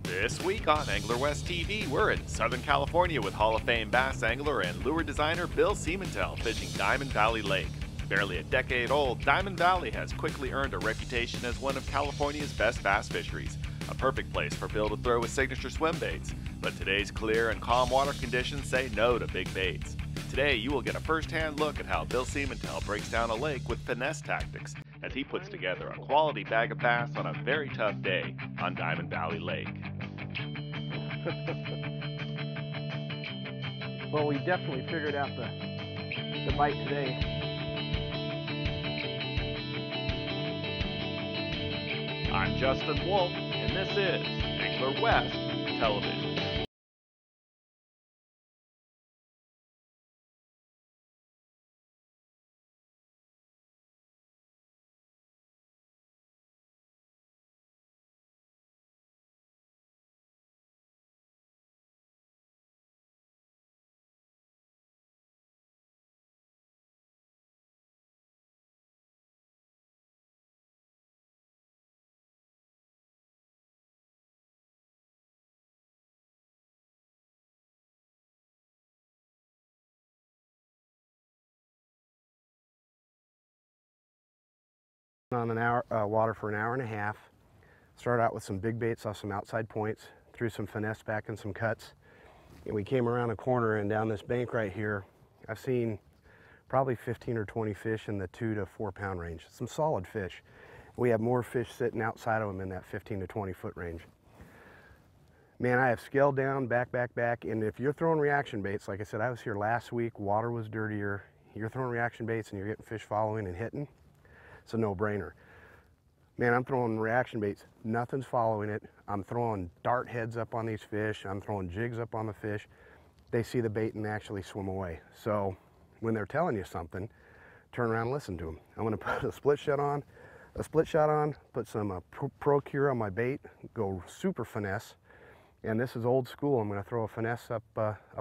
This week on Angler West TV, we're in Southern California with Hall of Fame bass angler and lure designer Bill Siemantel fishing Diamond Valley Lake. Barely a decade old, Diamond Valley has quickly earned a reputation as one of California's best bass fisheries, a perfect place for Bill to throw his signature swim baits. But today's clear and calm water conditions say no to big baits. Today, you will get a first-hand look at how Bill Siemantel breaks down a lake with finesse tactics as he puts together a quality bag of bass on a very tough day on Diamond Valley Lake. Well, we definitely figured out the bite today. I'm Justin Wolff, and this is Angler West Television. On water for an hour and a half. Started out with some big baits off some outside points, threw some finesse back in some cuts, and we came around a corner and down this bank right here. I've seen probably 15 or 20 fish in the 2 to 4 pound range. Some solid fish. We have more fish sitting outside of them in that 15 to 20 foot range. Man, I have scaled down, back, and if you're throwing reaction baits, like I said, I was here last week, water was dirtier. You're throwing reaction baits and you're getting fish following and hitting, it's a no-brainer. Man, I'm throwing reaction baits, nothing's following it. I'm throwing dart heads up on these fish, I'm throwing jigs up on the fish. They see the bait and actually swim away. So when they're telling you something, turn around and listen to them. I'm gonna put a split shot on, put some Pro Cure on my bait, go super finesse. And this is old school. I'm gonna throw a finesse up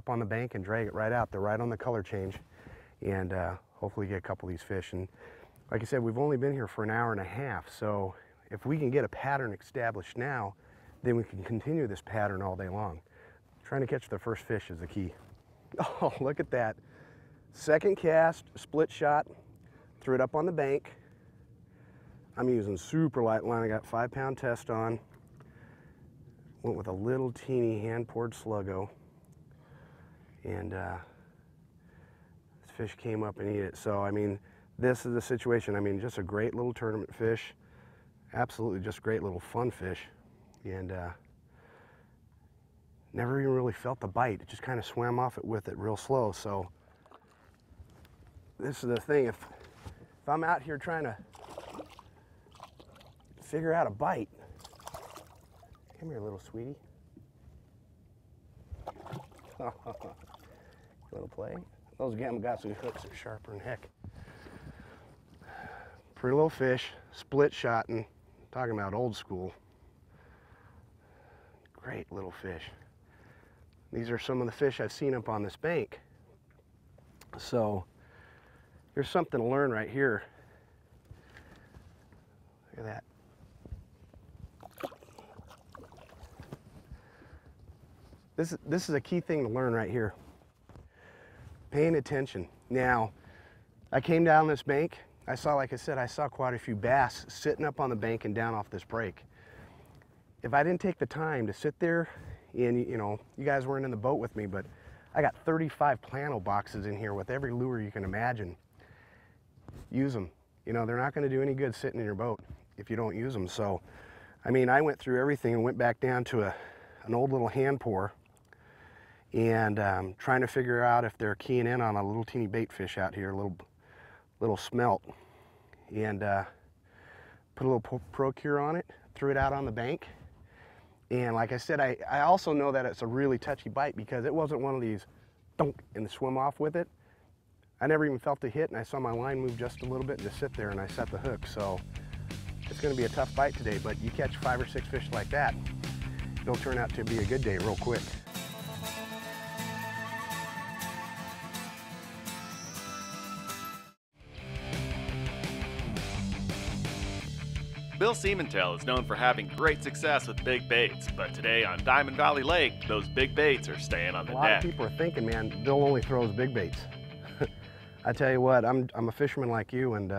on the bank and drag it right out. They're right on the color change, and hopefully get a couple of these fish. And like I said, we've only been here for an hour and a half, so if we can get a pattern established now, then we can continue this pattern all day long. Trying to catch the first fish is the key. Oh, look at that. Second cast, split shot, threw it up on the bank. I'm using super light line. I got 5 pound test on. Went with a little teeny hand-poured sluggo, and this fish came up and ate it. So, I mean, this is the situation. I mean, just a great little tournament fish. Absolutely just great little fun fish. And never even really felt the bite. It just kind of swam off it with it real slow. So this is the thing. If I'm out here trying to figure out a bite. Come here, little sweetie. Little play. Those Gamakatsu hooks are sharper than heck. Pretty little fish, split shotting, talking about old school. Great little fish. These are some of the fish I've seen up on this bank. So here's something to learn right here. Look at that. This is a key thing to learn right here. Paying attention. Now, I came down this bank. I saw, like I said, I saw quite a few bass sitting up on the bank and down off this break. If I didn't take the time to sit there, and you know, you guys weren't in the boat with me, but I got 35 plano boxes in here with every lure you can imagine. Use them. You know, they're not going to do any good sitting in your boat if you don't use them. So, I mean, I went through everything and went back down to an old little hand pour, and trying to figure out if they're keying in on a little teeny bait fish out here, a little smelt, and put a little Pro Cure on it, threw it out on the bank. And like I said, I also know that it's a really touchy bite because it wasn't one of these dunk and swim off with it. I never even felt the hit, and I saw my line move just a little bit and just sit there, and I set the hook. So it's going to be a tough bite today, but you catch 5 or 6 fish like that, it'll turn out to be a good day real quick. Bill Siemantel is known for having great success with big baits, but today on Diamond Valley Lake, those big baits are staying on the deck. A lot of deck. people are thinking, man, Bill only throws big baits. I tell you what, I'm a fisherman like you, and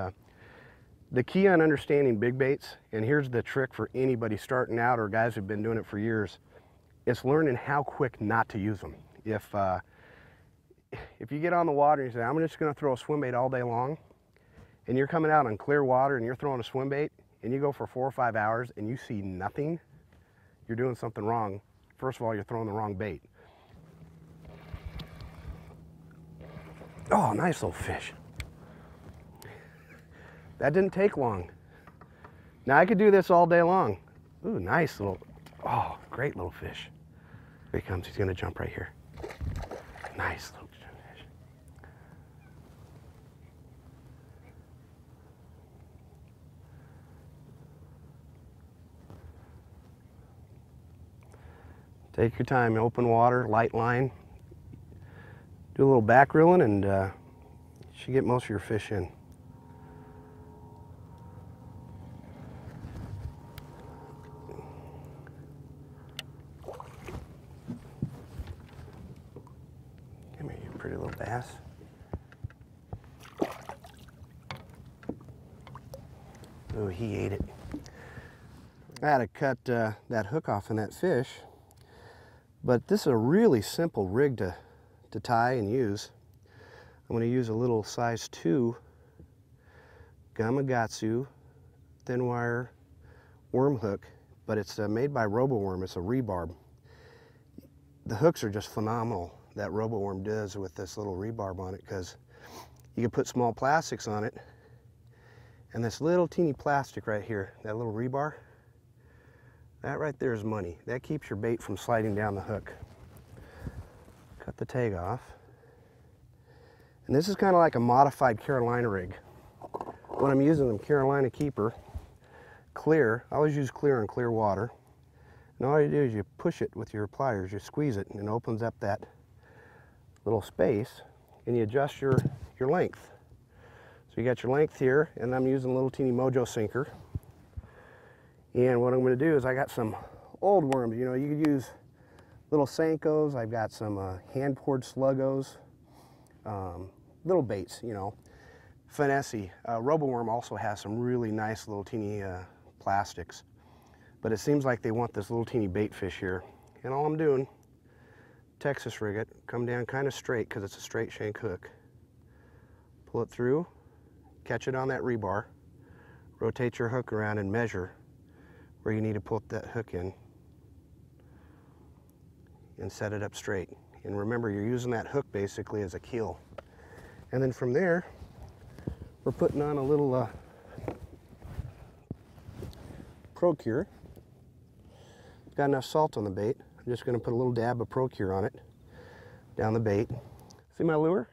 the key on understanding big baits, and here's the trick for anybody starting out or guys who've been doing it for years, it's learning how quick not to use them. If you get on the water and you say, I'm just gonna throw a swim bait all day long, and you're coming out on clear water and you're throwing a swim bait, and you go for 4 or 5 hours and you see nothing, you're doing something wrong. First of all, you're throwing the wrong bait. Oh, nice little fish. That didn't take long. Now I could do this all day long. Ooh, nice little, oh, great little fish. Here he comes, he's gonna jump right here. Nice little fish. Take your time, open water, light line. Do a little back reeling and you should get most of your fish in. Come here, you pretty little bass. Oh, he ate it. I had to cut that hook off in that fish, but this is a really simple rig to tie and use. I'm going to use a little size 2 Gamakatsu thin wire worm hook, but it's made by Robo worm. It's a rebarb. The hooks are just phenomenal that Robo worm does with this little rebarb on it, because you can put small plastics on it, and this little teeny plastic right here, that little rebar, that right there is money. That keeps your bait from sliding down the hook. Cut the tag off. And this is kind of like a modified Carolina rig. When I'm using them, Carolina keeper, clear. I always use clear on clear water. And all you do is you push it with your pliers, you squeeze it, and it opens up that little space, and you adjust your length. So you got your length here, and I'm using a little teeny Mojo sinker. And what I'm going to do is I got some old worms. You know, you could use little Senkos. I've got some hand-poured sluggos, little baits, you know, finesse. Robo worm also has some really nice little teeny plastics. But it seems like they want this little teeny bait fish here. And all I'm doing, Texas rig it, come down kind of straight because it's a straight shank hook. Pull it through, catch it on that rebar, rotate your hook around and measure where you need to put that hook in and set it up straight. And remember, you're using that hook basically as a keel. And then from there, we're putting on a little Pro-Cure. Got enough salt on the bait. I'm just going to put a little dab of Pro-Cure on it, down the bait. See my lure?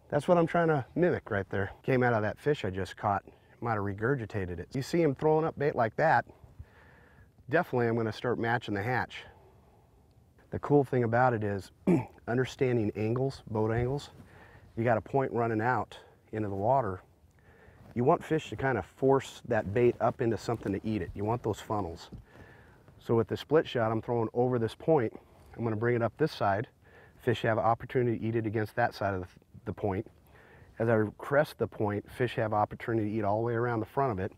That's what I'm trying to mimic right there. Came out of that fish I just caught. Might have regurgitated it. You see him throwing up bait like that, definitely I'm going to start matching the hatch. The cool thing about it is understanding angles, boat angles. You got a point running out into the water. You want fish to kind of force that bait up into something to eat it. You want those funnels. So with the split shot, I'm throwing over this point. I'm going to bring it up this side. Fish have an opportunity to eat it against that side of the point. As I crest the point, fish have opportunity to eat all the way around the front of it.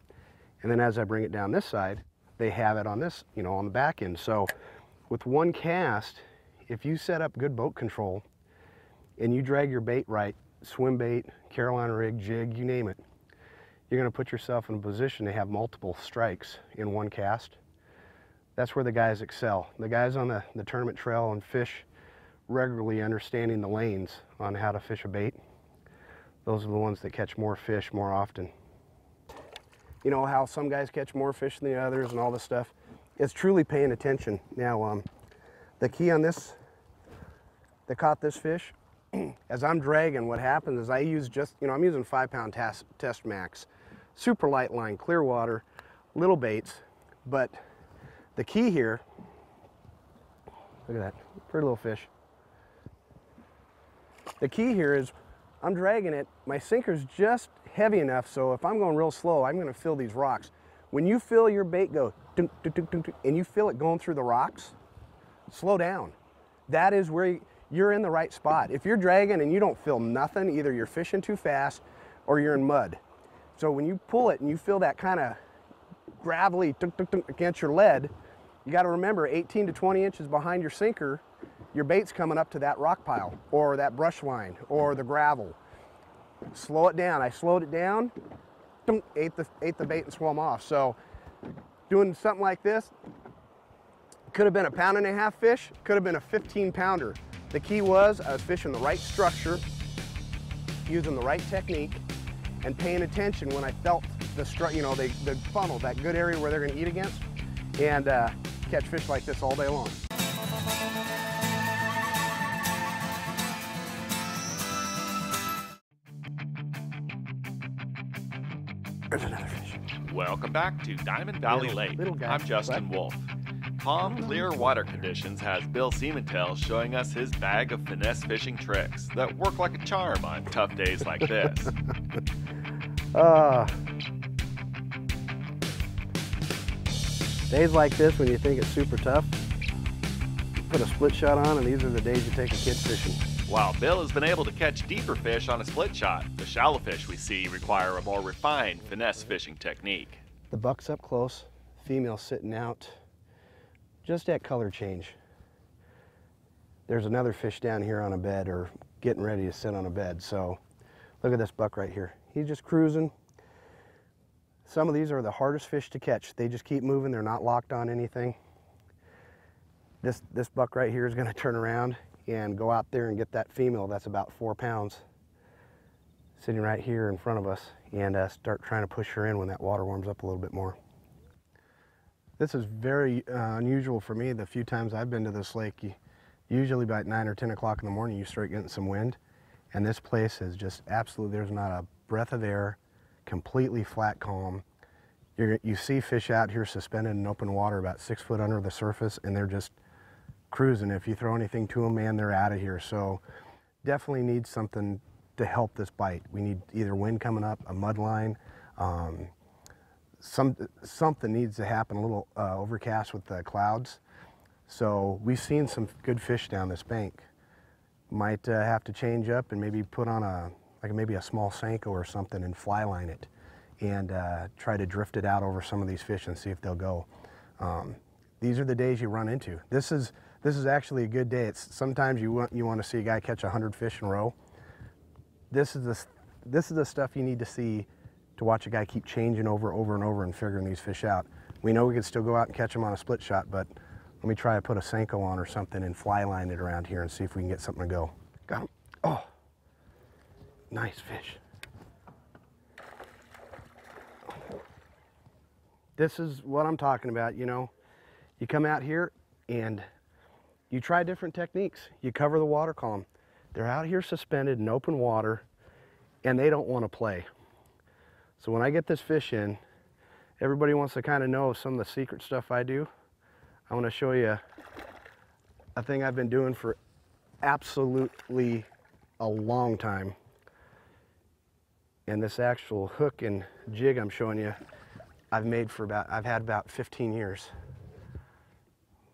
And then as I bring it down this side, they have it on this, you know, on the back end. So with one cast, if you set up good boat control and you drag your bait right, swim bait, Carolina rig, jig, you name it, you're going to put yourself in a position to have multiple strikes in one cast. That's where the guys excel. The guys on the tournament trail and fish regularly understanding the lanes on how to fish a bait. Those are the ones that catch more fish more often. You know how some guys catch more fish than the others and all this stuff? It's truly paying attention. Now, the key on this, that caught this fish, as I'm dragging, what happens is I use just, you know, I'm using 5-pound test max, super light line, clear water, little baits, but the key here, look at that, pretty little fish. The key here is I'm dragging it, my sinker's just heavy enough so if I'm going real slow, I'm gonna feel these rocks. When you feel your bait go dunk, dunk, dunk, dunk, and you feel it going through the rocks, slow down. That is where you're in the right spot. If you're dragging and you don't feel nothing, either you're fishing too fast or you're in mud. So when you pull it and you feel that kind of gravelly dunk, dunk, dunk against your lead, you got to remember 18 to 20 inches behind your sinker, your bait's coming up to that rock pile or that brush line or the gravel. Slow it down. I slowed it down, ate the bait and swam off. So doing something like this, could have been a 1.5 pound fish, could have been a 15-pounder. The key was I was fishing the right structure, using the right technique, and paying attention when I felt the funnel, that good area where they're going to eat against, and catch fish like this all day long. There's another fish. Welcome back to Diamond Valley Lake. I'm Justin Wolff. Calm, clear water conditions has Bill Siemantel showing us his bag of finesse fishing tricks that work like a charm on tough days like this. Days like this when you think it's super tough, put a split shot on and these are the days you take a kid fishing. While Bill has been able to catch deeper fish on a split shot, the shallow fish we see require a more refined finesse fishing technique. The buck's up close, female sitting out, just that color change. There's another fish down here on a bed or getting ready to sit on a bed. So look at this buck right here. He's just cruising. Some of these are the hardest fish to catch. They just keep moving. They're not locked on anything. This buck right here is going to turn around and go out there and get that female that's about 4 pounds sitting right here in front of us and start trying to push her in when that water warms up a little bit more. This is very unusual for me. The few times I've been to this lake, usually about 9 or 10 o'clock in the morning, you start getting some wind. And this place is just absolutely, there's not a breath of air, completely flat calm. You see fish out here suspended in open water about 6 foot under the surface and they're just cruising. If you throw anything to them, man, they're out of here. So definitely need something to help this bite. We need either wind coming up, a mud line, something needs to happen, a little overcast with the clouds. So we've seen some good fish down this bank. Might have to change up and maybe put on maybe a small Senko or something and fly line it and try to drift it out over some of these fish and see if they'll go. These are the days you run into. This is actually a good day. It's sometimes you want to see a guy catch 100 fish in a row. This is the stuff you need to see to watch a guy keep changing over and over and figuring these fish out. We know we can still go out and catch them on a split shot, but let me try to put a Senko on or something and fly line it around here and see if we can get something to go. Got him. Oh, nice fish. This is what I'm talking about, you know. You come out here and you try different techniques. You cover the water column. They're out here suspended in open water and they don't want to play. So when I get this fish in, everybody wants to kind of know some of the secret stuff I do. I want to show you a thing I've been doing for absolutely a long time. And this actual hook and jig I'm showing you, I've had about 15 years.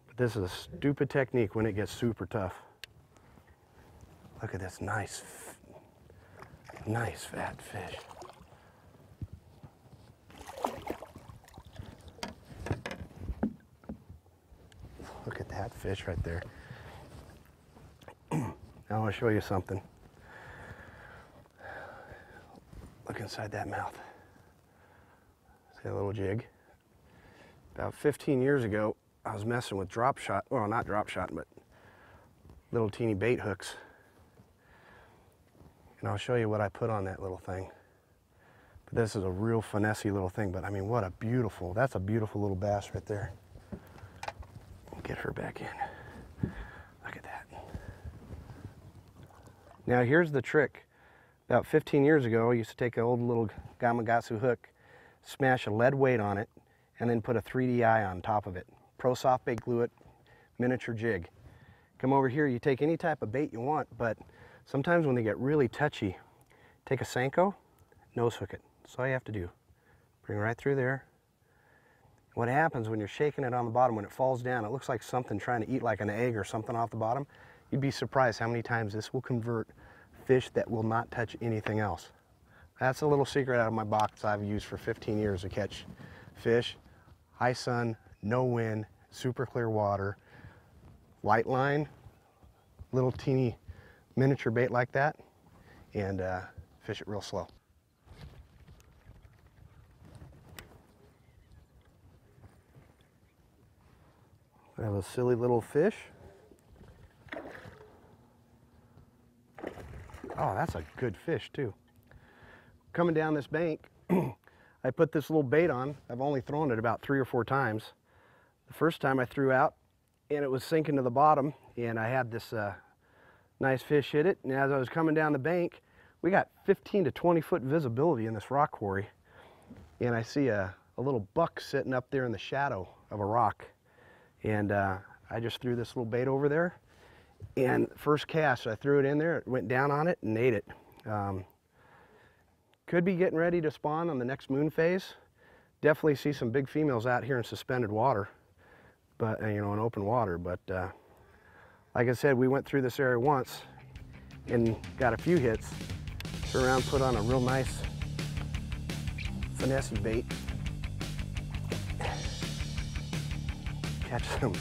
But this is a stupid technique when it gets super tough. Look at this nice fat fish. Look at that fish right there. Now I want to show you something. Look inside that mouth. See a little jig? About 15 years ago, I was messing with drop shot, well, not drop shot, but little teeny bait hooks. And I'll show you what I put on that little thing. But this is a real finessey little thing, but I mean, that's a beautiful little bass right there. Get her back in. Look at that. Now here's the trick. About 15 years ago, I used to take an old little Gamakatsu hook, smash a lead weight on it, and then put a 3D eye on top of it. Pro soft bait glue it, miniature jig. Come over here, you take any type of bait you want, but sometimes when they get really touchy, take a Senko, nose hook it. That's all you have to do. Bring it right through there. What happens when you're shaking it on the bottom, when it falls down, it looks like something trying to eat like an egg or something off the bottom. You'd be surprised how many times this will convert fish that will not touch anything else. That's a little secret out of my box I've used for 15 years to catch fish. High sun, no wind, super clear water, light line, little teeny miniature bait like that, and fish it real slow. I have a silly little fish. Oh, that's a good fish too. Coming down this bank, I put this little bait on. I've only thrown it about 3 or 4 times. The first time I threw out and it was sinking to the bottom, and I had this nice fish hit it, and as I was coming down the bank, we got 15 to 20 foot visibility in this rock quarry, and I see a little buck sitting up there in the shadow of a rock, and I just threw this little bait over there, and first cast I threw it in there, it went down on it and ate it. Could be getting ready to spawn on the next moon phase. Definitely see some big females out here in suspended water, but you know, in open water. But like I said, we went through this area once and got a few hits. Turn around, put on a real nice finesse bait. Catch some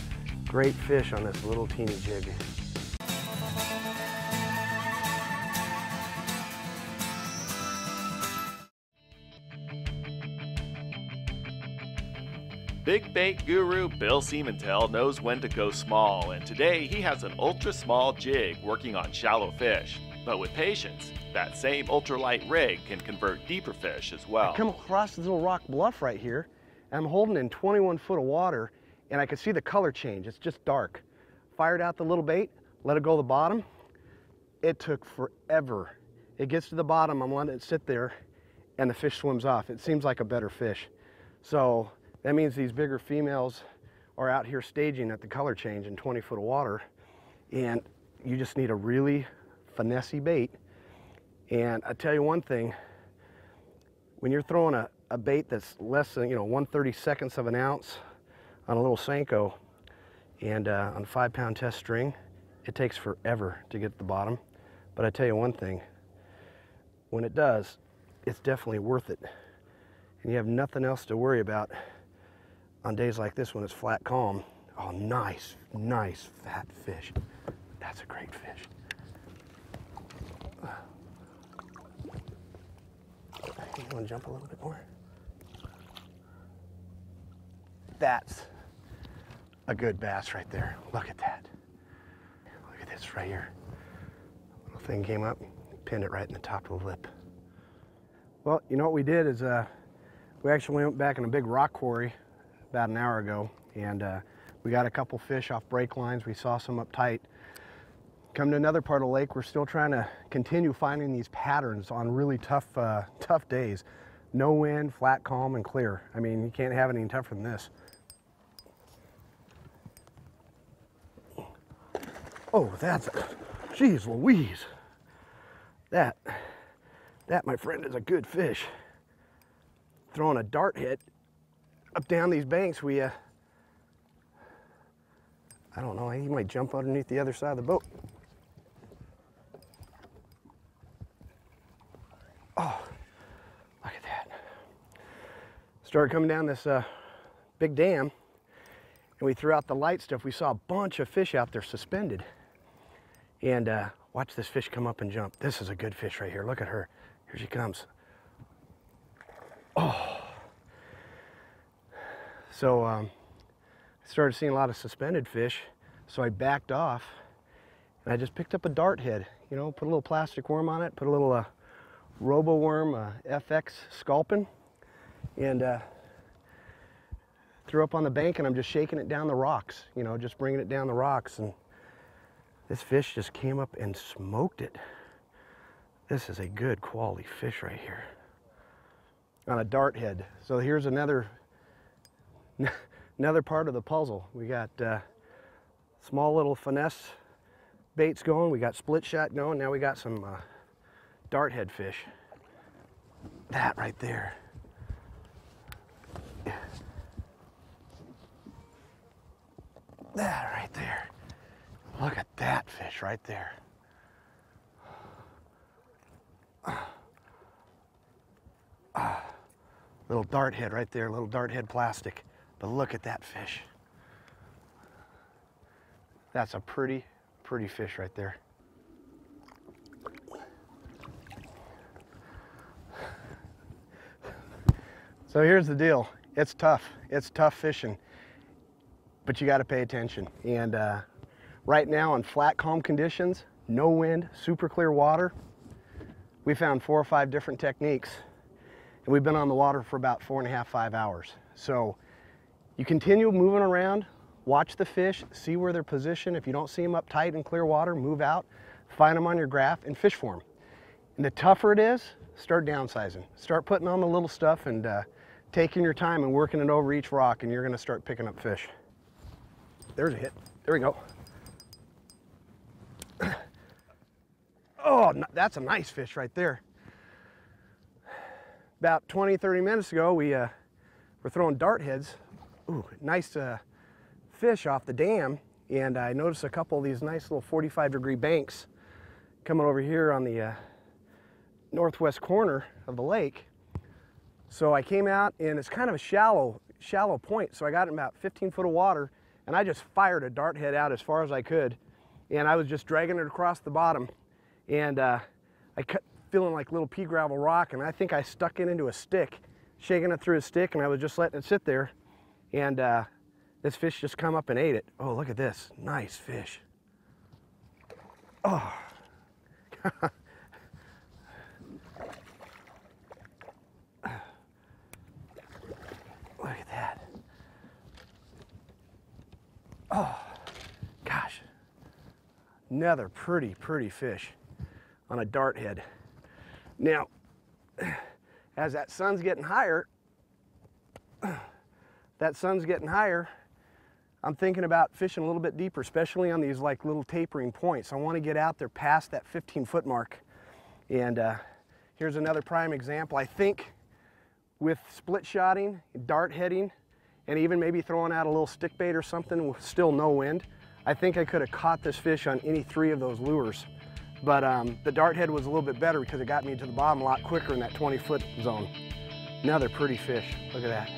great fish on this little teeny jig. Big bait guru Bill Siemantel knows when to go small, and today he has an ultra small jig working on shallow fish. But with patience, that same ultralight rig can convert deeper fish as well. I come across this little rock bluff right here, and I'm holding in 21 foot of water, and I can see the color change. It's just dark. Fired out the little bait, let it go to the bottom. It took forever. It gets to the bottom, I'm letting it sit there, and the fish swims off. It seems like a better fish. So that means these bigger females are out here staging at the color change in 20 foot of water, and you just need a really finessey bait. And I tell you one thing, when you're throwing a bait that's less than 1/32 of an ounce on a little Senko and on a 5-pound test string, it takes forever to get to the bottom. But I tell you one thing, when it does, it's definitely worth it. And you have nothing else to worry about on days like this when it's flat calm. Oh, nice, nice fat fish. That's a great fish. You want to jump a little bit more? That's a good bass right there. Look at that. Look at this right here. Little thing came up, pinned it right in the top of the lip. Well, you know what we did is we actually went back in a big rock quarry about an hour ago, and we got a couple fish off break lines. We saw some up tight. Come to another part of the lake, we're still trying to continue finding these patterns on really tough days. No wind, flat, calm, and clear. I mean, you can't have anything tougher than this. Oh, that's, geez Louise. That, my friend, is a good fish. Throwing a dart hit up down these banks, I don't know, he might jump underneath the other side of the boat. Oh, look at that. Started coming down this big dam, and we threw out the light stuff. We saw a bunch of fish out there suspended. And watch this fish come up and jump. This is a good fish right here. Look at her. Here she comes. Oh. So I started seeing a lot of suspended fish, so I backed off, and I just picked up a dart head. You know, put a little plastic worm on it, put a little Robo worm, FX sculpin, and threw up on the bank, and I'm just shaking it down the rocks, you know, just bringing it down the rocks, and this fish just came up and smoked it. This is a good quality fish right here on a dart head. So here's another part of the puzzle. We got small little finesse baits going, we got split shot going, now we got some dart head fish. That right there. That right there. Look at that fish right there. Little dart head right there, little dart head plastic. But look at that fish. That's a pretty, pretty fish right there. So here's the deal. It's tough. It's tough fishing, but you got to pay attention. And right now in flat, calm conditions, no wind, super clear water, we found 4 or 5 different techniques. And we've been on the water for about 4.5, 5 hours. So you continue moving around, watch the fish, see where they're positioned. If you don't see them up tight in clear water, move out, find them on your graph and fish for them. And the tougher it is, start downsizing. Start putting on the little stuff and taking your time and working it over each rock, and you're gonna start picking up fish. There's a hit, there we go. Oh, that's a nice fish right there. About 20, 30 minutes ago, we were throwing dart heads. Ooh, nice fish off the dam, and I noticed a couple of these nice little 45-degree banks coming over here on the northwest corner of the lake. So I came out, and it's kind of a shallow point, so I got in about 15 foot of water, and I just fired a dart head out as far as I could, and I was just dragging it across the bottom, and I cut feeling like little pea gravel rock, and I think I stuck it into a stick, shaking it through a stick, and I was just letting it sit there, and this fish just come up and ate it. Oh, look at this, nice fish. Oh. Look at that. Oh, gosh. Another pretty, pretty fish on a dart head. Now, as that sun's getting higher, I'm thinking about fishing a little bit deeper, especially on these like little tapering points. I want to get out there past that 15-foot mark. And here's another prime example. I think with split shotting, dart heading, and even maybe throwing out a little stick bait or something with still no wind, I think I could have caught this fish on any 3 of those lures. But the dart head was a little bit better because it got me to the bottom a lot quicker in that 20-foot zone. Another pretty fish, look at that.